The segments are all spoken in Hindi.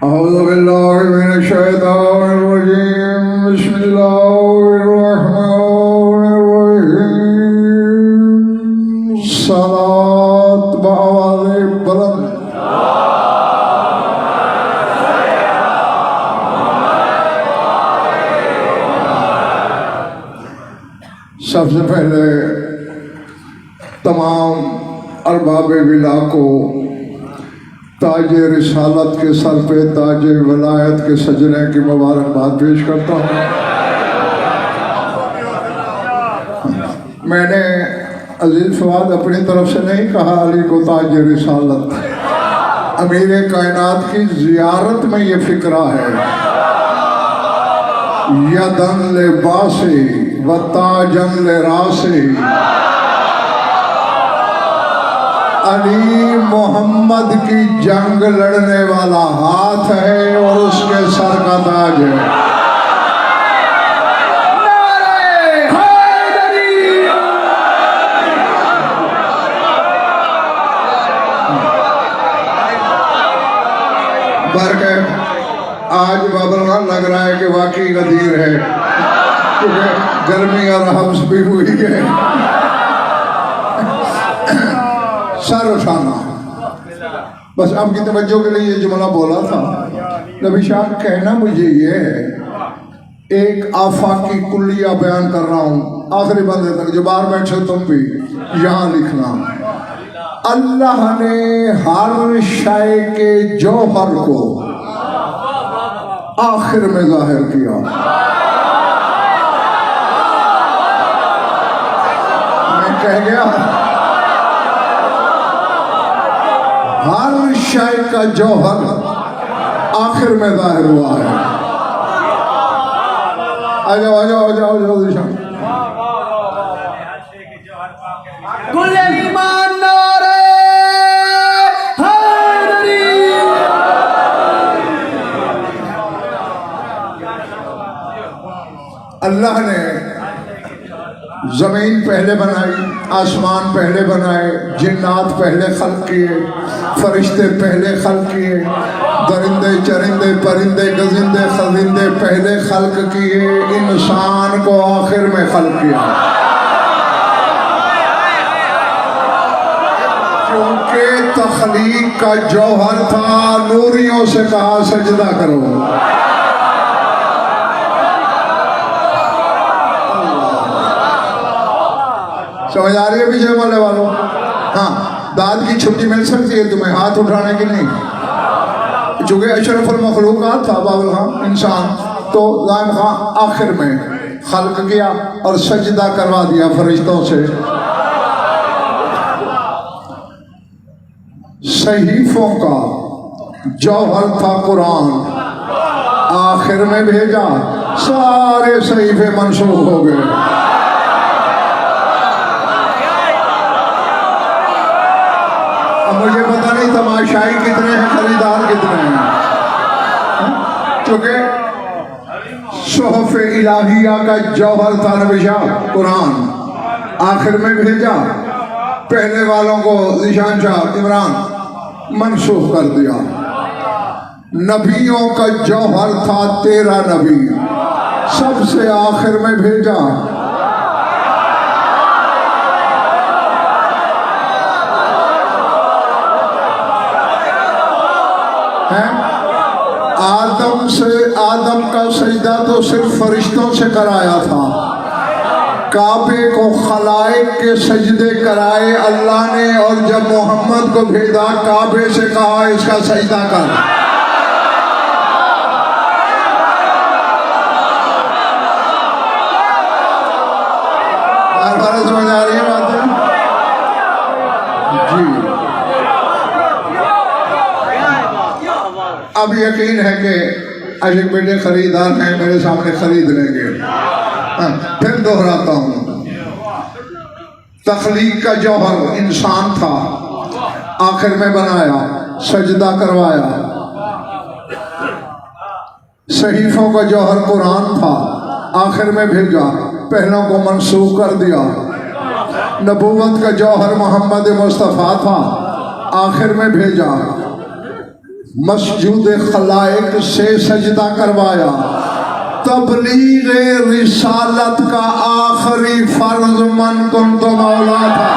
अऊज़ु बिल्लाहि मिनश शैतानिर रजीम बिस्मिल्लाहिर रहमानिर रहीम सलात बआवाज़े बुलंद सबसे पहले तमाम अरबाब विला को ताज रिसालत के सर पे ताज वलायत के सजने की मुबारकबाद पेश करता हूँ। मैंने अजीज फवाद अपनी तरफ से नहीं कहा अली को ताज रिसालत, अमीर कायनात की जियारत में ये फिक्रा है। यदन ले बासे व ताजन ले रासे, अली मोहम्मद की जंग लड़ने वाला हाथ है और उसके सर का ताज है। बरके आज बाबरगा लग रहा है कि वाकई गदीर है, क्योंकि गर्मी और हब्स भी हुई है। सर उठाना, बस आपकी तवज्जो के लिए ये जुमला बोला था। नबी शाह कहना मुझे ये है, एक आफाकी कुल्लिया बयान कर रहा हूँ आखिरी बंदे तक, जो बाहर बैठे तुम भी यहाँ लिखना। अल्लाह ने हर शय के जौहर को आखिर में जाहिर किया। मैं कह गया हर शय का जौहर आखिर में जाहिर हुआ है। आ जाओ आ जाओ आ जाओ आ जाओ दिशा। अल्लाह ने जमीन पहले बनाई, आसमान पहले बनाए, जिन्नात पहले खल्क किए, फरिश्ते पहले खल्क किए, दरिंदे चरिंदे परिंदे गजिंदे खजिंदे पहले खल्क किए, इंसान को आखिर में खल्क किया। क्योंकि तख्लीक का जौहर था, नूरियों से कहा सजदा करो। समझ आ रही है पीछे वाले वालों? हाँ, दाद की छुट्टी मिल सकती है तुम्हें हाथ उठाने की नहीं, चूंकि अशरफुल मखलूकात था बाबुल खां इंसान, तो लाइम खां आखिर में खल्क किया और सजदा करवा दिया फरिश्तों से। सहीफों का जौहर था कुरान, आखिर में भेजा, सारे सहीफे मंसूख हो गए। मुझे पता नहीं तमाशाई कितने हैं, खरीदार कितने हैं, क्योंकि सोहफ इलाहिया का जौहर था नबी शाह कुरान, आखिर में भेजा, पहले वालों को निशान शाह इमरान मनसूख कर दिया। नबियों का जौहर था 13 नबी, सबसे आखिर में भेजा। आदम का सजदा तो सिर्फ फरिश्तों से कराया था, काबे को खलाइक के सजदे कराए अल्लाह ने, और जब मोहम्मद को भेजा काबे से कहा इसका सजदा कर। बार समझ आ रही है बात? जी, अब यकीन है कि अशिक बेटे खरीदार हैं, मेरे सामने खरीद लेंगे। फिर दोहराता हूँ, तख्लीक का जौहर इंसान था, आखिर में बनाया, सजदा करवाया। सहीफों का जौहर कुरान था, आखिर में भेजा, पहलों को मनसूख कर दिया। नबूवत का जौहर मोहम्मद मुस्तफ़ा था, आखिर में भेजा। मस्जिद खलाइक से सजदा करवाया। तबलीग रिसालत का आखिरी फर्ज मन कुंत मौला था।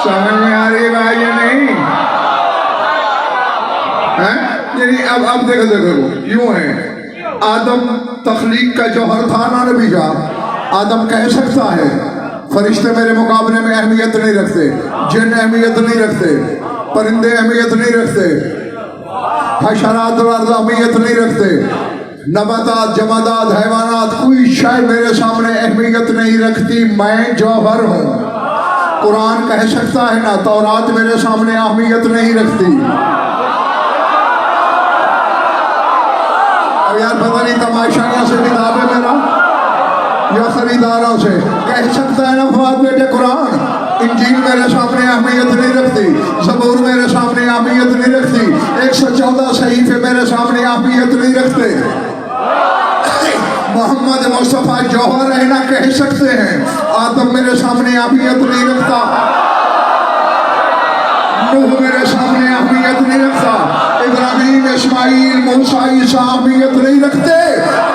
समझ में आ रही बात या नहीं है? अब देखो यूं है, आदम तख्लीक का जौहर था ना नबी का। आदम कह सकता है फरिश्ते मेरे मुकाबले में अहमियत नहीं रखते, जिन अहमियत नहीं रखते, परिंदे अहमियत नहीं रखते, हशरात अहमियत नहीं रखते, नबातात जमादात हैवानात कोई शय मेरे सामने अहमियत नहीं रखती, मैं जौहर हूँ। कुरान कह सकता है ना तौरात मेरे सामने अहमियत नहीं रखती। अब यार पता नहीं तमाशाइयों से किताब है मेरा या खरीदारों से। कह सकता है ना फवाद बेटे कुरान इंजील मेरे सामने अहमियत नहीं रखती, ज़बूर मेरे सामने अहमियत नहीं रखती, 114 सहीफे मेरे सामने अहमियत नहीं रखते। मोहम्मद मुस्तफ़ा जौहर है ना कह सकते हैं, आदम मेरे सामने अहमियत नहीं रखता, नूह मेरे सामने अहमियत नहीं रखता, इब्राहिम इस्माइल मूसा ईसा अहमियत नहीं रखते।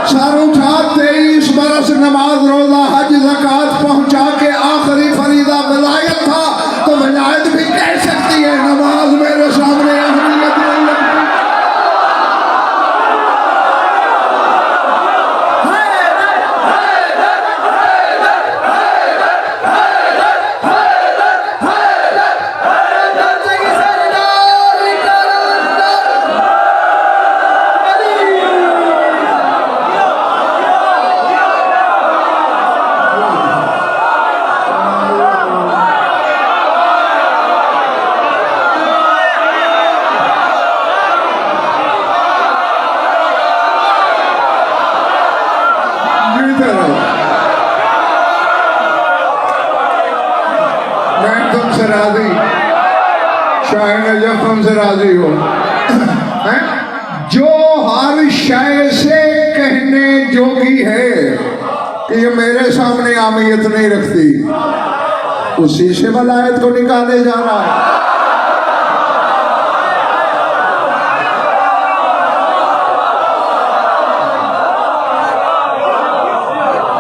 सारों था 23 बरस नमाज रोजा हज ज़कात पहुंचा के आखिरी फरीदा विलायत था, तो विलायत भी कह सकती है नमाज मेरे सामने अहमियत नहीं रखती। मैं तुमसे राजी, शायद जब तुमसे राजी हो है? जो हर शय से कहने जोगी है कि ये मेरे सामने अहमियत नहीं रखती, उसी से वलायत को निकाले जा रहा है।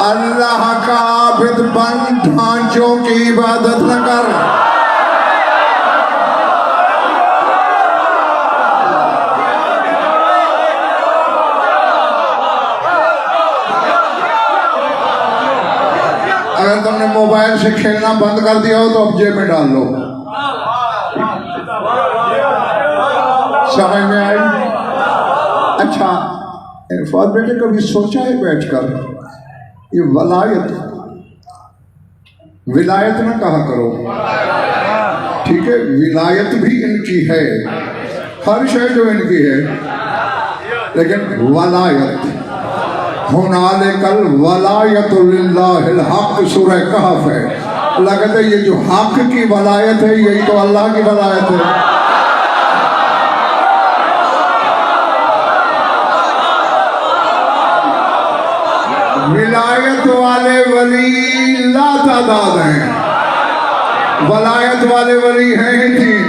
अल्लाह का आबिद बन ढांचों की इबादत न कर। अगर तुमने मोबाइल से खेलना बंद कर दिया हो तो अब जेब में डाल लो। समझ में आई? अच्छा फौज बेटे कभी सोचा है बैठकर ये विलायत ना कहा करो, ठीक है? विलायत भी इनकी है, हर शय जो इनकी है, लेकिन वलायत हुनालिकल वलायतु लिल्लाहिल हक सूरह कहफ है। लगता है ये जो हक की वलायत है यही तो अल्लाह की वलायत है। विलायत वाले वली ला तादाद हैं, वलायत वाले वली हैं ही तीन।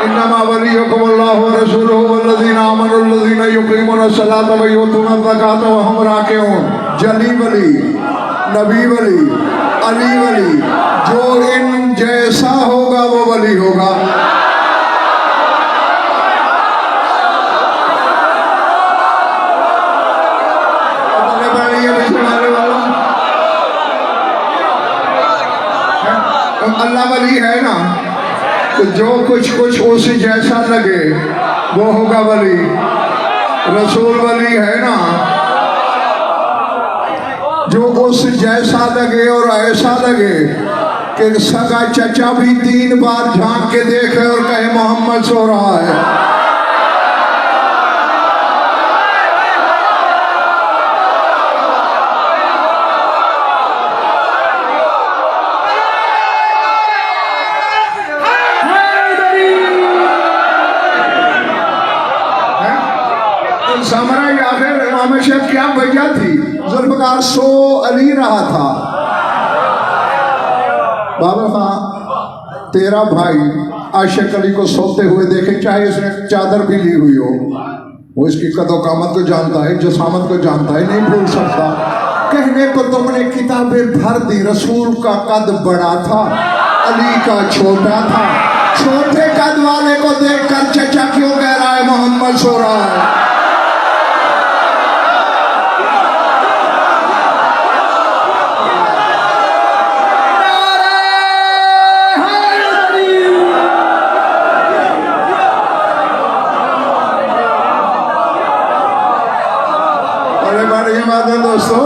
इन्नमा वलियुकुमुल्लाहु व रसूलुहु वल्लज़ीना आमनु वल्लज़ीना युक़ीमुनस्सलाता व युतूनज़्ज़काता व हुम राकिऊन। जली वली, नबी वली, अली वली, जो इन जैसा होगा वो वली होगा। अल्लाह वली है ना, तो जो कुछ उस जैसा लगे वो होगा वली। रसूल वली है ना, जो उस जैसा लगे और ऐसा लगे कि सगा चचा भी 3 बार झांक के देखे और कहे मोहम्मद सो रहा है। समरा या फिर इमाम शेख क्या वजह थी? जुल्फकार सो अली रहा था। बाबर खां तेरा भाई आशिक अली को सोते हुए देखे, चाहे उसने चादर भी ली हुई हो, वो इसकी कदो कामत को जानता है, जसामत को जानता है, नहीं भूल सकता। कहने को तुमने किताबें भर दी, रसूल का कद बड़ा था, अली का छोटा था। छोटे कद वाले को देखकर चचा क्यों कह रहा है मोहम्मद सो रहा है? दोस्तों,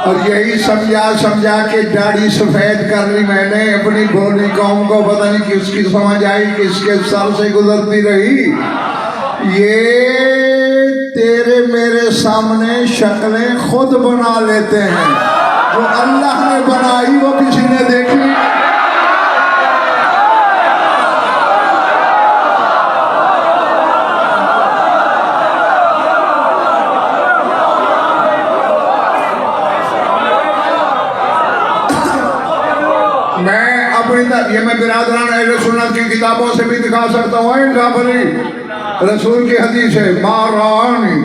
और यही समझा के दाढ़ी सफेद कर ली मैंने अपनी भोली कौम को। पता नहीं किसकी समझ आई, किसके सर से गुजरती रही। ये तेरे मेरे सामने शक्लें खुद बना लेते हैं, जो अल्लाह ने बनाई वो किसी ने देखी। ये मैं बिरादरान अहले सुन्नत की किताबों से भी दिखा सकता हूँ। रसूल की हदीस है, मारानी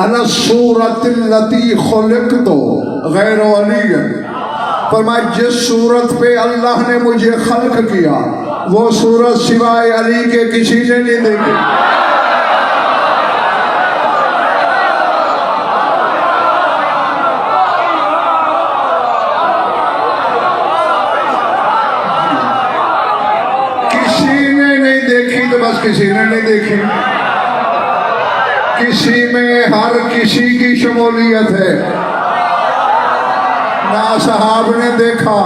अला सूरतिल्लती खुलिक़तु गैर अली, फरमाया जिस सूरत पे अल्लाह ने मुझे खल्क किया वो सूरत सिवाय अली के किसी ने नहीं देखी। बस किसी ने नहीं देखी। किसी में हर किसी की शमूलियत है। ना सहाब ने देखा,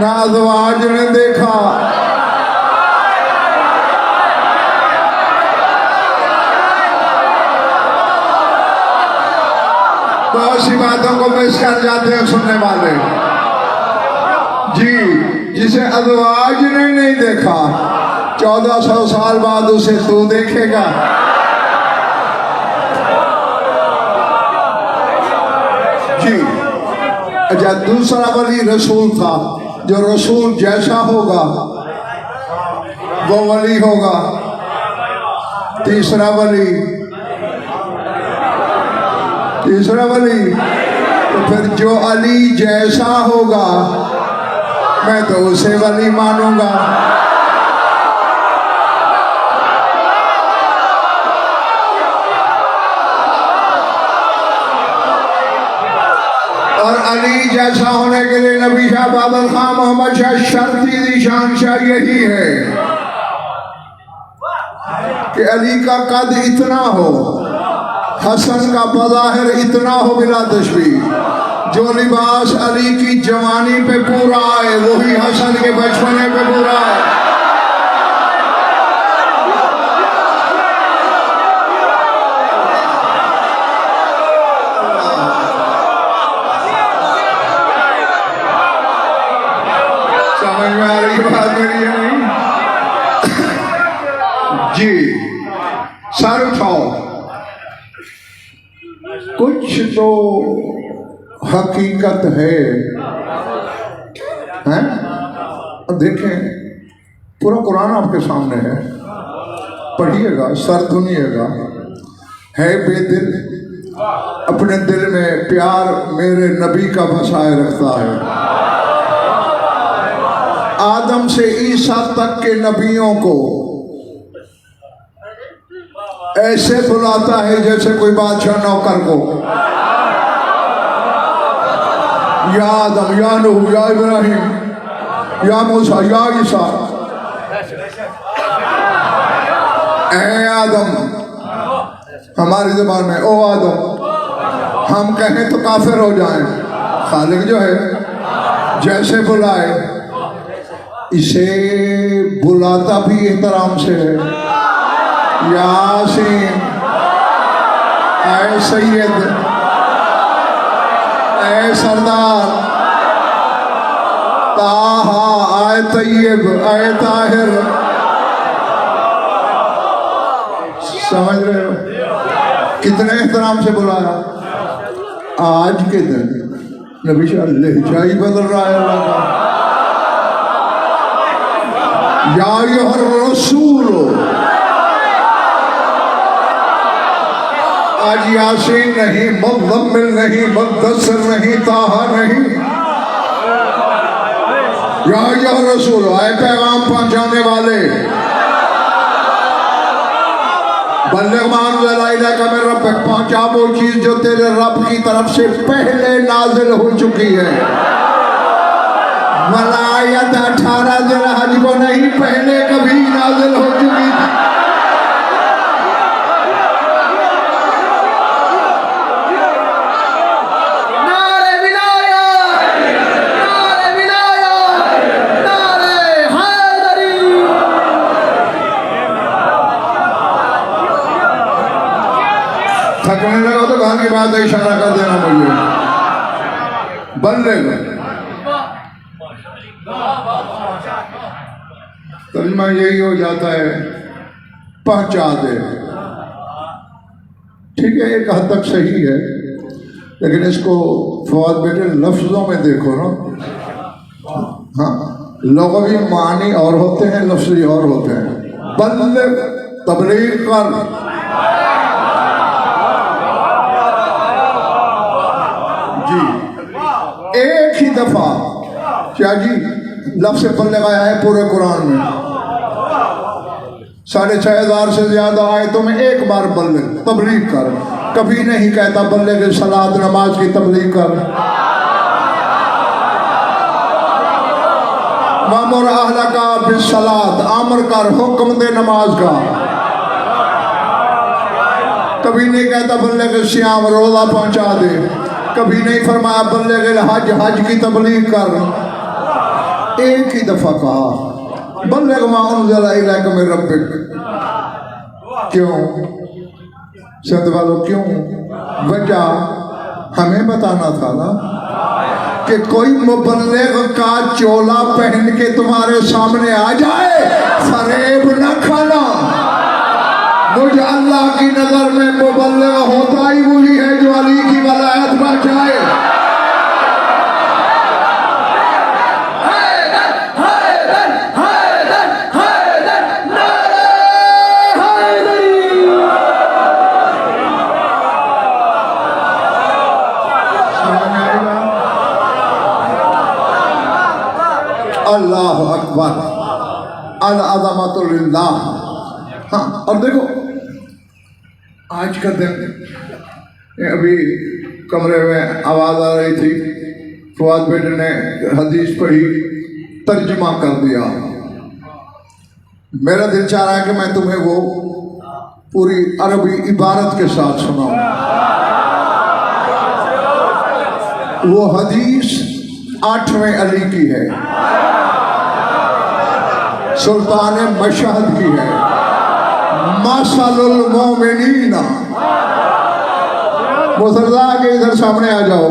ना अज़वाज ने देखा। तो ऐसी बातों को मिस कर जाते हैं सुनने वाले जी। जिसे अज़वाज ने नहीं देखा, 1400 साल बाद उसे तू देखेगा। जी अच्छा, दूसरा वली रसूल था, जो रसूल जैसा होगा वो वली होगा। तीसरा वली तो फिर जो अली जैसा होगा मैं तो उसे वली मानूंगा। और अली जैसा होने के लिए नबी शाह बाबर खां मोहम्मद शाह शर्ती निशान शाह यही है कि अली का कद इतना हो, हसन का बज़ाहिर इतना हो बिला तशबीह। जो लिबास अली की जवानी पे पूरा है वही हसन के बचपने पे पूरा है। समझ में आ रही बात मेरी है नहीं? जी सर उठाओ, कुछ तो हकीकत है, हैं? देखें पूरा कुरान आपके सामने है, पढ़िएगा, सर धुनिएगा। है बेदिल, अपने दिल में प्यार मेरे नबी का बसाए रखता है। आदम से ईसा तक के नबियों को ऐसे बुलाता है जैसे कोई बादशाह नौकर को। या आदम, या नूह, या इब्राहिम, या मूसा, या ईसा। ए आदम, हमारी ज़बान में ओ आदम, हम कहें तो काफिर हो जाएं। खालिक जो है जैसे बुलाए, इसे बुलाता भी एहतराम से है। यासीन, ऐ सैयद, ऐ सरदार, ताहा, ऐ तैयब, ऐ ताहिर, समझ रहे हो? कितने एहतराम से बुलाया। आज के दिन नबी शाह लहजा ही बदल रहा है अल्लाह का। या अय्युहर रसूल, आज यासीन नहीं, मुज़म्मिल नहीं, मुद्दस्सिर नहीं, ताहा नहीं। या अय्युहर रसूल, आए पैगाम पहुंचाने वाले, बल्लिग़ मा उन्ज़िला इलैका मिन रब्बिक, पहुंचा वो चीज जो तेरे रब की तरफ से पहले नाजिल हो चुकी है। वलायत 18 ज़िलहज को नहीं, पहले कभी नाजिल हो चुकी थी। थकने लगा तो घर की बात है, इशारा कर देना मुझे। बल्लिग़, तर्जुमा यही हो जाता है पहुंचा दे। ठीक है, एक हद तक सही है, लेकिन इसको फवाद बेटे लफ्जों में देखो ना। हाँ, लग़वी मानी और होते हैं, लफ्ज़ी और होते हैं। बल्लिग़, तबलीग कर। एक ही दफा क्या जी लफ्ज़ बल्लिग़ आया है पूरे कुरान में। 6500 से ज्यादा आयतों में एक बार बल्लिग़, तबलीग कर। कभी नहीं कहता बल्लिग़ सलात, नमाज की तबलीग कर। वअमुर अहलका बिस्सलात, अमर कर, हुक्म दे नमाज का। कभी नहीं कहता बल्लिग़ सियाम, रोजा पहुंचा दे। कभी नहीं फरमाया बल्लिग़ हज, हज की तबलीग कर। एक ही दफा कहा बल्लिग़ मा उन्ज़िला इलैका मिन रब्बिक। क्यों सद वालों, क्यों? वजह हमें बताना था ना कि कोई मुबल्लिग़ का चोला पहन के तुम्हारे सामने आ जाए, फरेब न खाना। मुझे अल्लाह की नजर में मुबल्लिग़ होता ही वही है जो अली की वलायत बचाए। अल्लाह अकबर, अल अज़मतु लिल्लाह। हाँ, और देखो आज का दिन, अभी कमरे में आवाज़ आ रही थी, फवाद बेटे ने हदीस पढ़ी, तर्जुमा कर दिया। मेरा दिल चाह रहा है कि मैं तुम्हें वो पूरी अरबी इबारत के साथ सुनाऊं। वो हदीस 8वें अली की है, सुल्तान मशहद की है। मसलुल मोमिनीना, मुसल्ला के इधर सामने आ जाओ।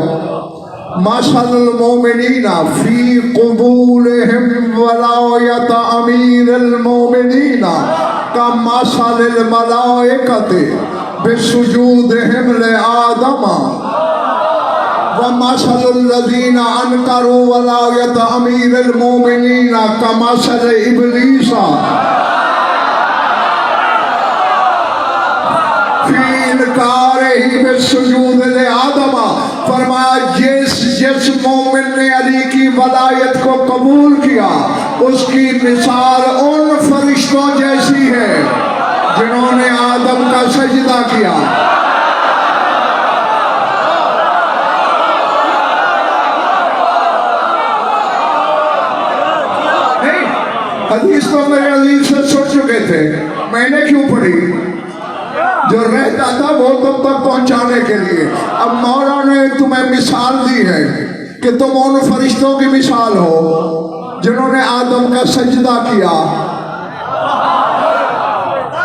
मसलुल मोमिनीना फी क़ुबूलिहिम वलायत अमीरुल मोमिनीना का मसलिल मलाइकति बिसुजूदिहिम ले आदमा व मसलुल लज़ीना अनकरू वलायत अमीरुल मोमिनीना का मसल इब्लीसा आदमा। फरमाया जिस मोमिन ने अली की वलायत को कबूल किया, उसकी मिसाल उन फरिश्तों जैसी है जिन्होंने आदम का सजदा किया। नहीं, हदीस तो मेरे अजीज से सुन चुके थे, मैंने क्यों पढ़ी? जो रहता था वो तुम तक पहुंचाने के लिए। अब मौला ने तुम्हें मिसाल दी है कि तुम उन फरिश्तों की मिसाल हो जिन्होंने आदम का सजदा किया।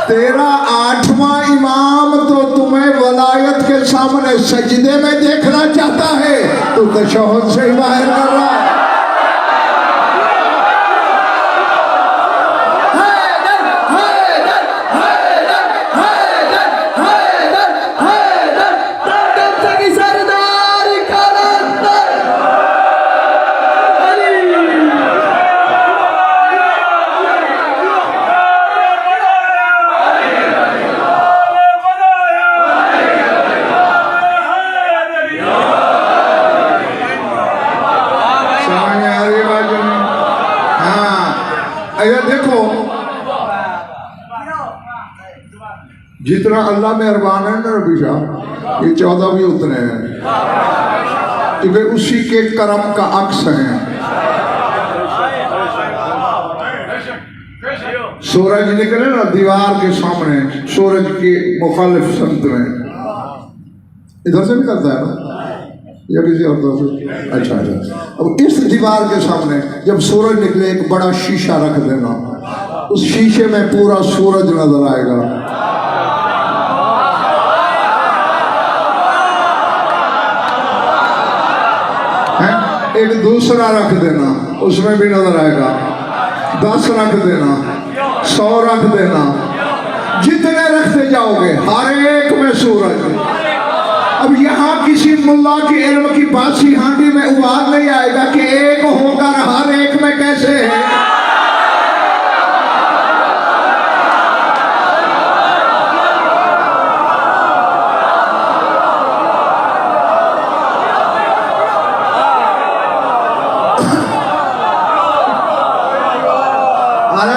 तेरा 8वां इमाम तो तुम्हें वलायत के सामने सजदे में देखना चाहता है, तू तशहुद से ही बाहर कर रहा है। जितना अल्लाह मेहरबान है ना रबी साहब, ये 14 भी उतने हैं, क्योंकि उसी के करम का अक्स है। सूरज निकले ना दीवार के सामने, सूरज के मुखालिफ संत में, इधर से निकलता है ना या किसी और तरफ से? अच्छा अच्छा। अब इस दीवार के सामने जब सूरज निकले, एक बड़ा शीशा रख देना, उस शीशे में पूरा सूरज नजर आएगा। एक दूसरा रख देना, उसमें भी नजर आएगा। 10 रख देना, 100 रख देना, जितने रखते जाओगे हर एक में सूरज। अब यहाँ किसी मुल्ला के इल्म की बासी हांडी में उबाल नहीं आएगा कि एक होकर हर एक में कैसे है।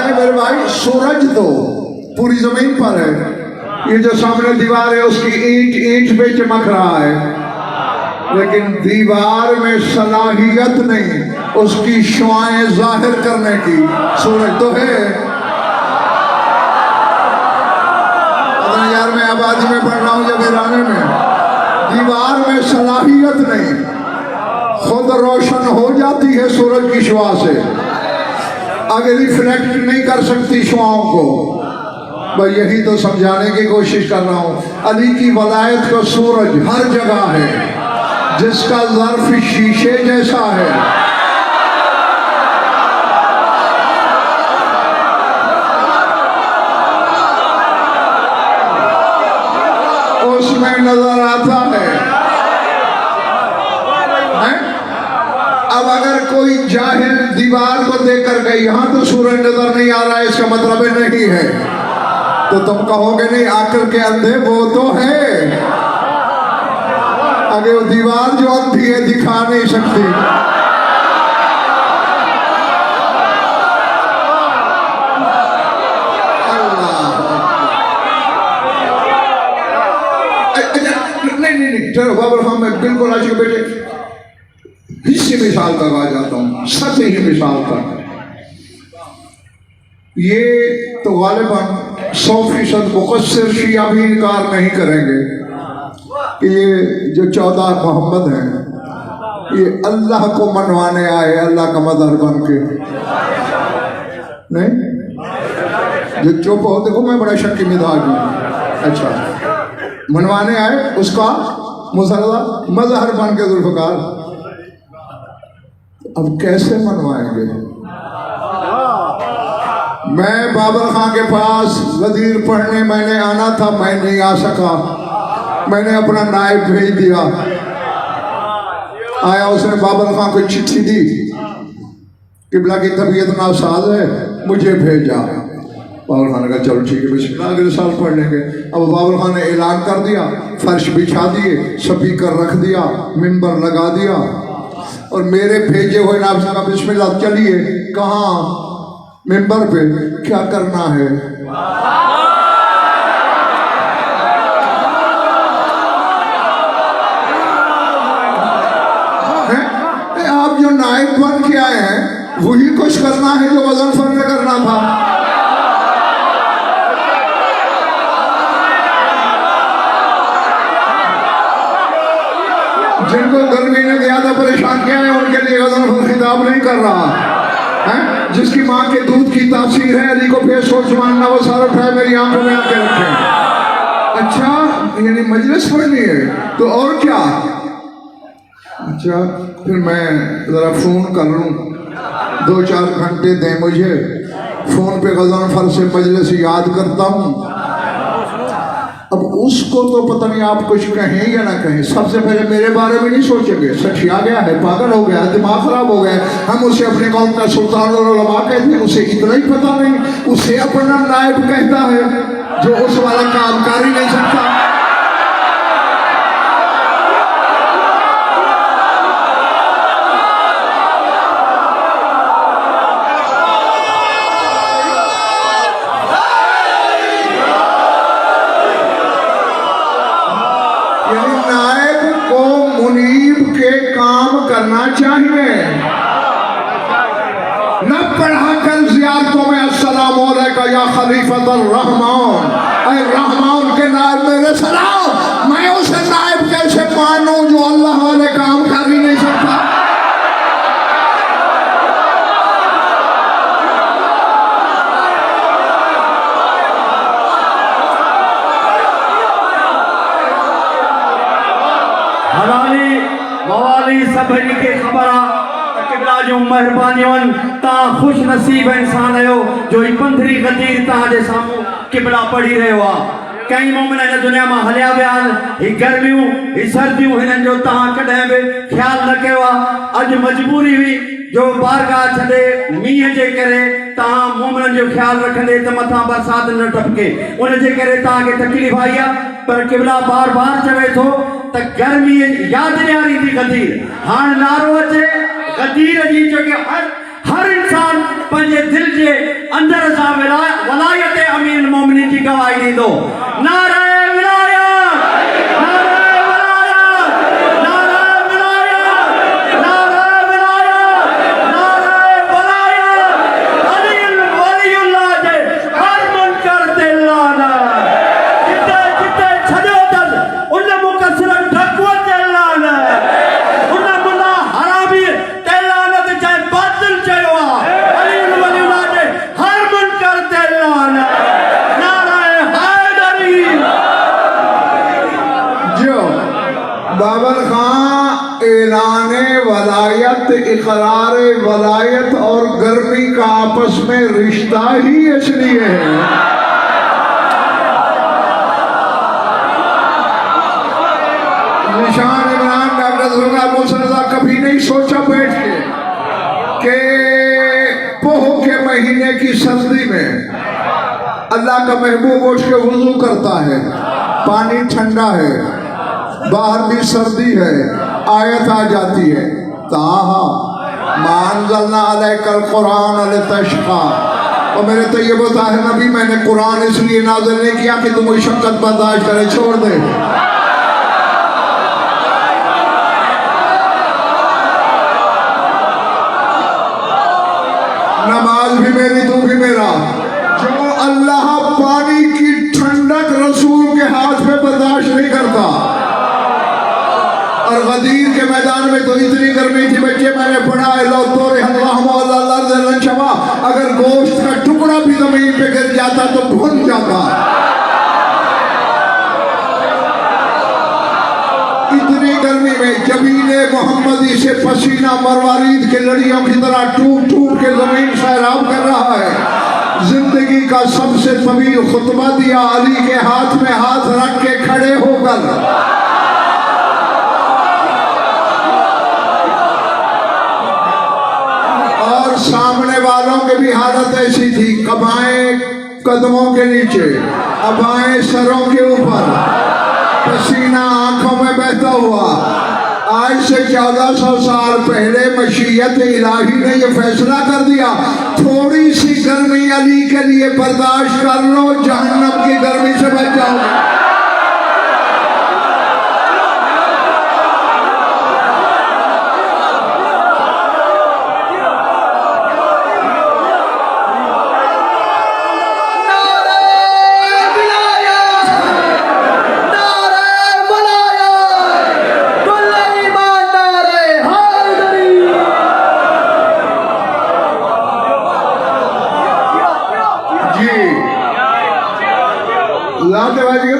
मेरे भाई सूरज तो पूरी जमीन पर है, ये जो सामने दीवार है उसकी ईंट ईंट पे चमक रहा है, लेकिन दीवार में सलाहियत नहीं उसकी शुआएं जाहिर करने की। सूरज तो है। पता यार, मैं आबादी में पढ़ रहा हूँ या वीराने में, दीवार में सलाहियत नहीं, खुद रोशन हो जाती है सूरज की शुआ से, अगर रिफ्लेक्ट नहीं कर सकती शुआओं को। मैं यही तो समझाने की कोशिश कर रहा हूं। अली की वलायत का सूरज हर जगह है, जिसका ज़र्फ शीशे जैसा है। उसमें नजर आता है। अब अगर कोई जाहिल दीवार को देखकर गई यहाँ तो सूरज नजर नहीं आ रहा है, इसका मतलब नहीं है, तो तुम कहोगे नहीं आकल के अंधे वो तो है। अगर वो दीवार जो अंधी है दिखा नहीं सकती। नहीं चलो बाबर साहब, मैं बिल्कुल आज के बेटे हिस्से मिसाल तक आ जाता हूँ, सच ही मिसाल तक। ये तो गालिबन 100% मुकस्सिर शिया भी इनकार नहीं करेंगे कि ये जो 14 मोहम्मद हैं ये अल्लाह को मनवाने आए, अल्लाह का मदर बन के। नहीं, जो चुप हो, देखो मैं बड़ा शक्की मिजाज हूँ। अच्छा, मनवाने आए उसका मजहर बन के जुल्फकार। अब कैसे मनवाएंगे? मैं बाबर खां के पास वजीर पढ़ने मैंने आना था, मैं नहीं आ सका, मैंने अपना नायब भेज दिया। आया, उसने बाबर खां को चिट्ठी दी, किबला की तबीयत नासाज है, मुझे भेजा। बाबर खान ने कहा चलो ठीक है, बिस्मिल्लाह अगले साल पढ़ लेंगे। अब बाबर खान ने ऐलान कर दिया, फर्श बिछा दिए, स्पीकर रख दिया, मिंबर लगा दिया, और मेरे भेजे हुए नाम से कहा बिस्मिल्लाह चलिए। कहाँ? मिंबर पे। क्या करना है? आप जो नायब बन के आए हैं वही कुछ करना है जो वजन फर्ज करना था। जिनको गर्मी ने ज्यादा परेशान किया है उनके लिए वजन फर्ज खिताब नहीं कर रहा है। जिसकी माँ के दूध की तासीर है, अली को फेस वॉश मानना, वो सारा उठाए मेरी आंखों में आके रखे। अच्छा, यानी मजलिस पढ़नी है तो और क्या? अच्छा, फिर मैं जरा फोन कर लूँ, 2-4 घंटे दें मुझे, फोन पे गज़नफर से मजलिस याद करता हूँ। अब उसको तो पता नहीं आप कुछ कहें या ना कहें, सबसे पहले मेरे बारे में नहीं सोचेंगे, सठिया गया है, पागल हो गया, दिमाग खराब हो गया। हम उसे अपने कौम का सुल्तान और उलमा कहते हैं, उसे इतना ही पता नहीं, उसे अपना नायब कहता है जो उस वाला काम कर ही नहीं सकता। करना चाहिए। न पढ़ा कर ज़ियारतों में अस्सलाम अलैका या खलीफतुर रहमान, ऐ रहमान के नायब मेरे सलाम। मैं उसे नायब कैसे मानूं जो अल्लाह वाले काम कर ही नहीं सकता। हलाली मवाली सभिनी खे ख़बर आहे त क़िबला जूं महिरबानियूं तव्हां ख़ुशि नसीब इंसान आहियो जो ही पंथरी ग़दीर तव्हांजे साम्हूं क़िबला पढ़ी रहियो आहे। कई मोमिन हिन दुनिया मां हलिया विया आहिनि। ही गर्मियूं ही सर्दियूं हिननि जो तव्हां कॾहिं बि ख़्यालु न कयो आहे। अॼु मजबूरी हुई जो बारगाह छॾे मींहं जे करे तव्हां मोमिननि जो ख़्यालु रखंदे त मथां बरसाति न टपके, उन जे करे तव्हांखे तकलीफ़ आई आहे। पर क़िबला बार बार चवे थो त गर्मी यादि ॾियारी थी ग़दीर। हाणे नारो अचे ग़दीर जी जो कि हर इंसान पंहिंजे दिल जे अंदर सां वलायत अमीर मोमिनीन जी गवाही ॾींदो। नारे विलायत, नारे विलायत, नारे विलायत, नारे विलायत, नारे विलायत। अली वलीउल्लाह जे हर मुनकर ते लानत। जिते जिते छॾियो अथनि उन मुकसर ढकुअ ते लानत, उन मुला हरामी ते लानत चाहे बातिल चयो आहे। अली वलीउल्लाह जे हर मुनकर ते लानत। नारे हैदरी। जो बाबर खां ऐलाने वलायत, इकरार वलायत और गर्मी का आपस में रिश्ता ही इसलिए है। निशान इमरान डॉक्टर जुल्फ़िकार मुसरदा कभी नहीं सोचा बैठ के कि पोह के महीने की सर्दी में अल्लाह का महबूब उठ के वुज़ू करता है, पानी ठंडा है, बाहर भी सर्दी है, आयत आ जाती है ताहा मा अंज़लना अलैकल कुरान लितश्क़ा। और मेरे तैयब ताहिर नबी, मैंने कुरान इसलिए नाज़िल नहीं किया कि तुम मुशक्क़त बर्दाश्त करे, छोड़ दे। नमाज भी मेरी, तू भी मेरा। जो अल्लाह पानी की ठंडक रसूल के हाथ में बर्दाश्त नहीं करता। और गदीर के मैदान में तो इतनी गर्मी थी बच्चे, मैंने पढ़ा है लो तोरे अगर गोश्त का टुकड़ा भी जमीन पे गिर जाता तो भुन जाता। इतनी गर्मी में जबीने मोहम्मदी से पसीना मरवारीद के लड़ियों की तरह टूट टूट के जमीन सैराब कर रहा है। जिंदगी का सबसे तवील खुतबा दिया, अली के हाथ में हाथ रख के खड़े होकर। और सामने वालों की भी हालत ऐसी थी, कबाएं कदमों के नीचे, अबाएं सरों के ऊपर, पसीना आंखों में बहता हुआ। आज से 1400 साल पहले मशीयत इलाही ने यह फैसला कर दिया, थोड़ी सी गर्मी अली के लिए बर्दाश्त कर लो, जहन्नम की गर्मी से बच जाओगे।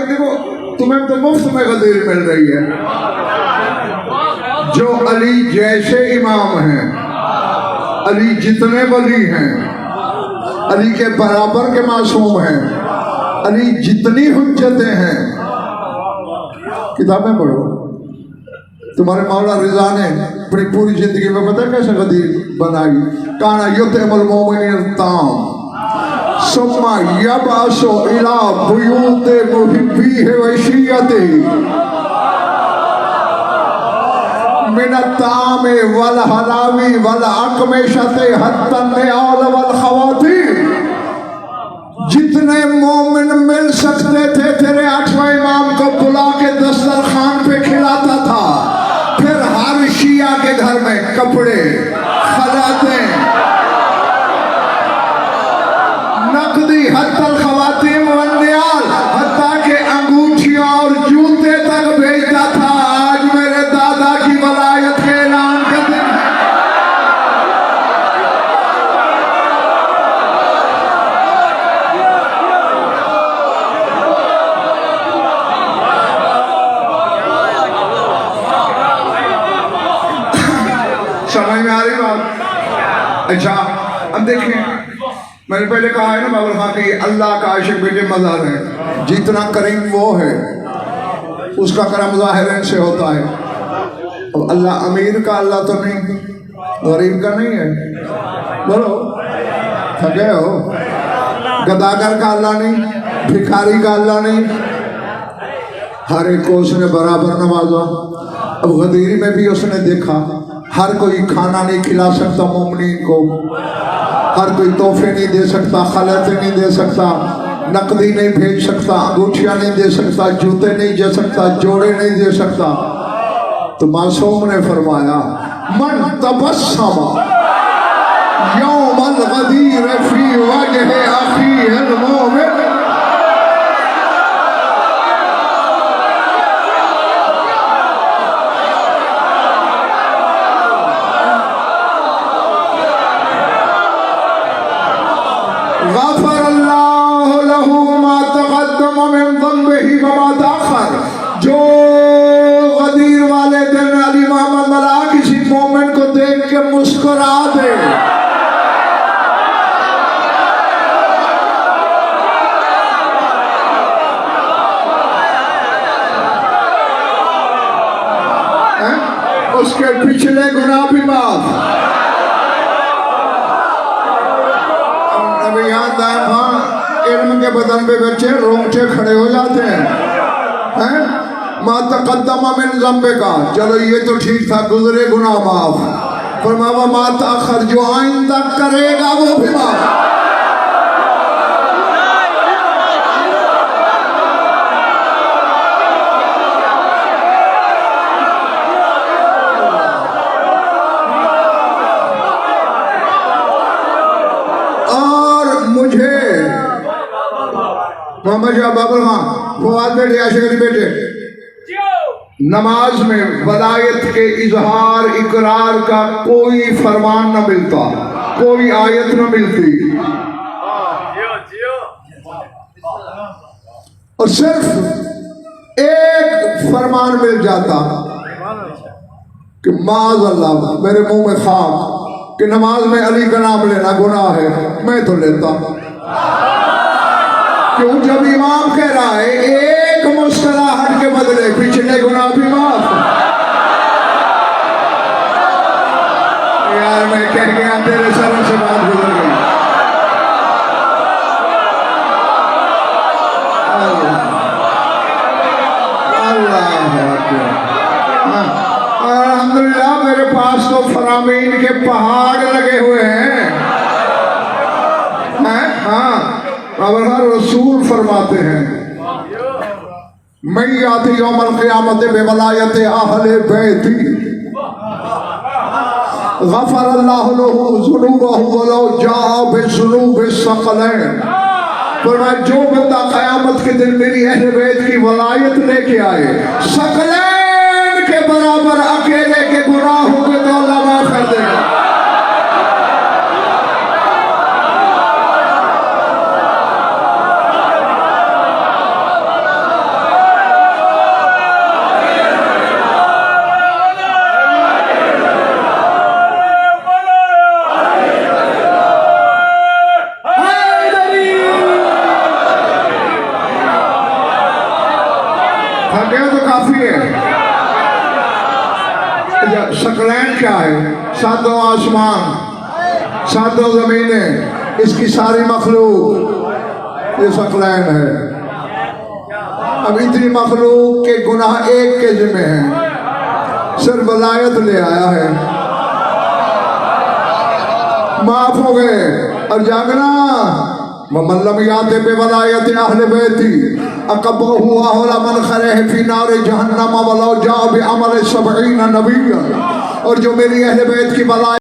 देखो तुम्हें तो मुफ्त में गदीर मिल रही है। जो अली जैसे इमाम हैं, अली जितने वली हैं, अली के बराबर के मासूम हैं, अली जितनी हुज्जतें हैं। किताबें पढ़ो, तुम्हारे मौला रिजा ने अपनी पूरी जिंदगी में पता कैसे गदीर बनाई। काना युतइमुल मोमिनीन ताम सुम्मा यबासो इला बुयूते मुहिब्बीहि वशियते मिनत्तामे वल हलावी वल अकमेशते हत्तन निआल वल खवाती। जितने मोमिन मिल सकते थे तेरे 8वें इमाम को बुला के दस्तरखान पे खिलाता था। फिर हर शिया के घर में कपड़े, खलाते, नकदी, हत्तल खवातीम वन्नियाल, हत्ता के अंगूठियां और जूते तक भेजता था। आज मेरे दादा की वलायत के ऐलान का दिन है। समझ में आ रही बात? अच्छा, अब देखें, मैंने पहले कहा है ना बाबर खां कि अल्लाह का आशिक बेटे मज़ार है। जितना करीम वो है उसका करम ज़ाहिरन से होता है। अब अल्लाह अमीर का अल्लाह तो नहीं, गरीब का नहीं है। बोलो, थके हो? गदागर का अल्लाह नहीं, भिखारी का अल्लाह नहीं, हर एक को उसने बराबर नवाजा। अब गदीरी में भी उसने देखा, हर कोई खाना नहीं खिला सकता मोमिनीन को, हर कोई तोहफे नहीं दे सकता, खलते नहीं दे सकता, नकदी नहीं भेज सकता, अंगूठियां नहीं दे सकता, जूते नहीं दे सकता, जोड़े नहीं दे सकता। तो मासूम ने फरमाया, मन तबस्सम यौमल गदीर फी वजह अखीहिल मोमिन, गफर अल्लाह लहू मा तक़द्दम मिन ज़ंबिही व मा तअख़्ख़र। जो गदीर वाले दिन अली मोहम्मद मला किसी मोमिन को देख के मुस्कुरा दे, उसके पिछले गुनाह भी माफ। अब यहाँ इल्म के बदन पे बच्चे रोंगटे खड़े हो जाते हैं। मा तक़द्दम मिन ज़ंबिका, चलो ये तो ठीक था, गुजरे गुनाह माफ। फरमाया मा तअख़्ख़र, जो आइंदा करेगा वो भी माफ। मुझे मोहम्मद शाह बाबर खां फवाद बेटे आशिक बेटे नमाज में वलायत के इजहार इकरार का कोई फरमान न मिलता, कोई आयत न मिलती, और सिर्फ एक फरमान मिल जाता कि माज़ अल्लाह, मेरे मुंह में खाक कि नमाज में अली का नाम लेना गुनाह है, मैं तो लेता। क्यों? जब इमाम कह रहा है एक मुस्कुराहट के बदले पिछले गुनाह भी माफ। यार मैं कह गया, तेरे सर से बात गुजर गई। अल्लाह, मेरे पास तो फरामीन के पहाड़ लगे हुए हैं। हाँ, रसूल फरमाते हैं, मैं आती यौमल क़ियामत बेवलायत अहले बैती गफर अल्लाह लहू ज़ुनूबहु वलौ जाअ बिज़ुनूबि सकलैन। फरमाया जो बंदा क़यामत के दिन मेरी अहले बैत की वलायत लेके आए, सकलैन के बराबर अकेले के गुनाह होंगे तो अल्लाह माफ कर देगा। तो काफी है। सकलैन क्या है? सातों आसमान, सातों जमीनें, इसकी सारी मखलूक, ये सकलैन है। अब इतनी मखलूक के गुनाह एक के जिम्मे हैं, सिर्फ वलायत ले आया है, माफ हो गए। और जागना मल्लम याते पे वलायत अहले बैती अकबहु अहला मन खरह फी नार जहन्नम वलौ जा बिअमल सबईन नबिय्या। और जो मेरी अहले बैत की भलाई